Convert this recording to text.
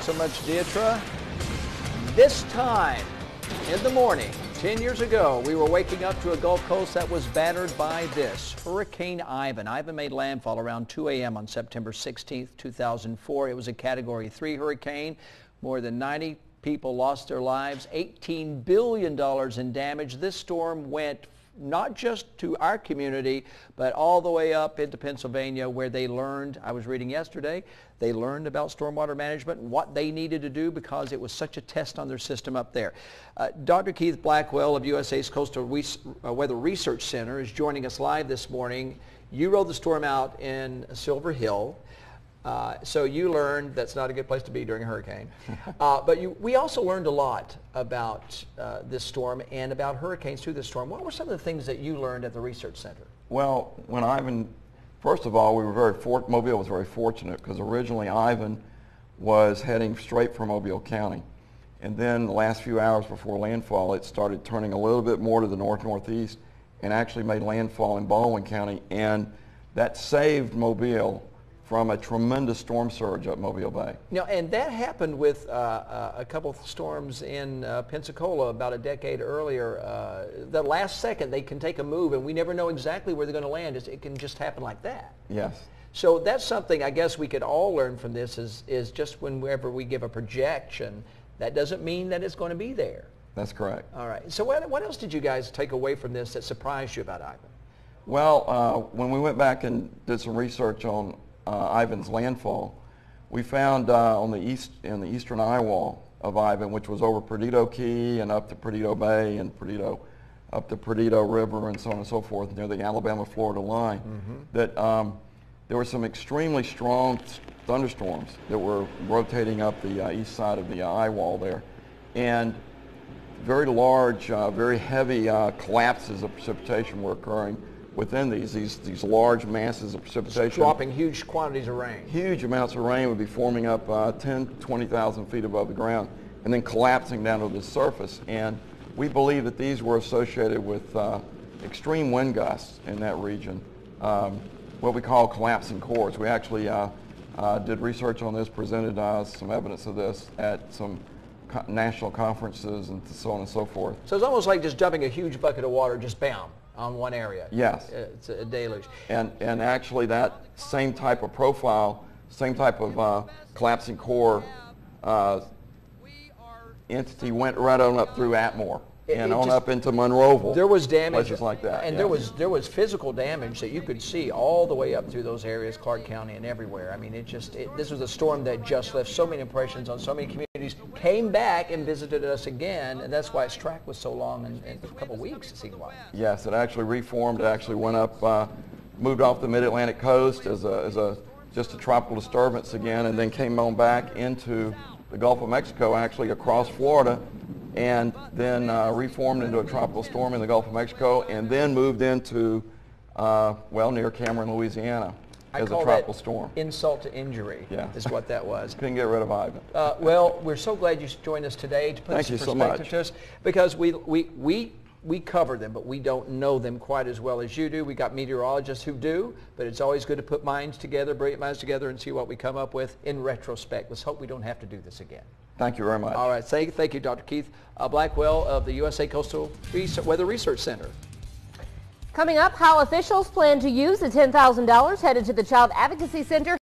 Thanks so much, Deetra. This time in the morning, 10 years ago, we were waking up to a Gulf Coast that was battered by this, Hurricane Ivan. Ivan made landfall around 2 a.m. on September 16th, 2004. It was a Category 3 hurricane. More than 90 people lost their lives, $18 billion in damage. This storm went not just to our community, but all the way up into Pennsylvania, where they learned, I was reading yesterday, they learned about stormwater management and what they needed to do because it was such a test on their system up there. Dr. Keith Blackwell of USA's Coastal Weather Research Center is joining us live this morning. You rode the storm out in Silver Hill. So you learned that's not a good place to be during a hurricane. But we also learned a lot about this storm and about hurricanes through this storm. What were some of the things that you learned at the research center? Well, when Ivan, first of all, Mobile was very fortunate because originally Ivan was heading straight for Mobile County. And then the last few hours before landfall, it started turning a little bit more to the north-northeast and actually made landfall in Baldwin County. And that saved Mobile from a tremendous storm surge up Mobile Bay. Now, and that happened with a couple of storms in Pensacola about a decade earlier. The last second, they can take a move, and we never know exactly where they're going to land. It can just happen like that. Yes. So that's something I guess we could all learn from this is just whenever we give a projection, that doesn't mean that it's going to be there. That's correct. All right. So what else did you guys take away from this that surprised you about Ivan? Well, when we went back and did some research on Ivan's landfall, we found in the eastern eye wall of Ivan, which was over Perdido Key and up to Perdido Bay and up the Perdido River and so on and so forth near the Alabama-Florida line, that there were some extremely strong thunderstorms that were rotating up the east side of the eye wall there, and very large, very heavy collapses of precipitation were occurring within these large masses of precipitation. Just dropping huge quantities of rain. Huge amounts of rain would be forming up 10, 20,000 feet above the ground and then collapsing down to the surface. And we believe that these were associated with extreme wind gusts in that region, what we call collapsing cores. We actually did research on this, presented some evidence of this at some national conferences and so on and so forth. So it's almost like just dumping a huge bucket of water, just bam, on one area. Yes. It's a deluge. And actually that same type of profile, same type of collapsing core entity went right on up through Atmore and on up into Monroeville. There was damage. Places like that. And yeah. there was physical damage that you could see all the way up through those areas, Clark County and everywhere. I mean, this was a storm that just left so many impressions on so many communities, came back and visited us again, and that's why its track was so long and a couple of weeks, it seemed like. Yes, it actually reformed. It actually went up, moved off the mid-Atlantic coast as just a tropical disturbance again, and then came on back into the Gulf of Mexico, actually across Florida, and then reformed into a tropical storm in the Gulf of Mexico, and then moved into, near Cameron, Louisiana, as a tropical storm. Insult to injury, is what that was. Couldn't get rid of Ivan. Well, we're so glad you joined us today to put some perspective to us, because we cover them, but we don't know them quite as well as you do. We got meteorologists who do, but it's always good to put minds together, brilliant minds together, and see what we come up with in retrospect. Let's hope we don't have to do this again. Thank you very much. All right, thank you, Dr. Keith Blackwell of the USA Coastal Weather Research Center. Coming up, how officials plan to use the $10,000 headed to the Child Advocacy Center.